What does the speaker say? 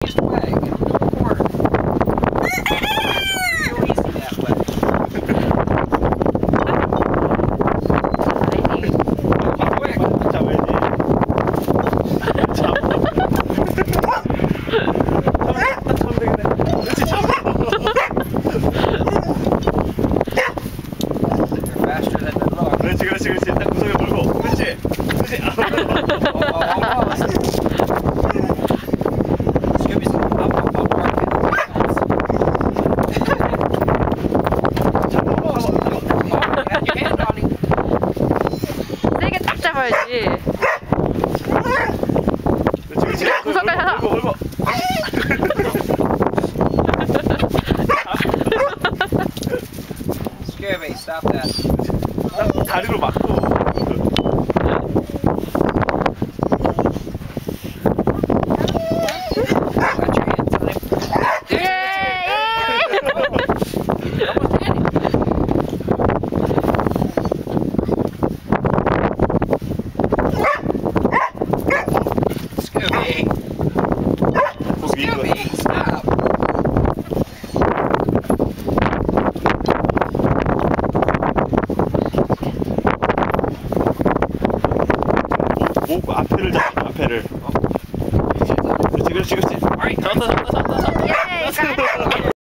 easiest way. Get him to the corner. Real easy that way. Quick. 잡아야지. 잡아. 잡으면 되겠네. 그렇지, 잡아. You're faster than the rock. 그렇지, 그렇지, 그렇지. 딱 구석에 물고. 그렇지, 그렇지. Scooby's up. Have your hand on him. 세게 딱 잡아야지. 그렇지, 그렇지. 구석까지 하나. 물고, 물고. Scooby, stop that. 딱 다리로 막고. Got your hands on him. 예! Almost hit him. Scooby. Scooby, stop. 목 앞에를 잡아, 앞에를. 그렇지, 그렇지, 그렇지. All right, 잡았다, 잡았다, 잡았다. 예!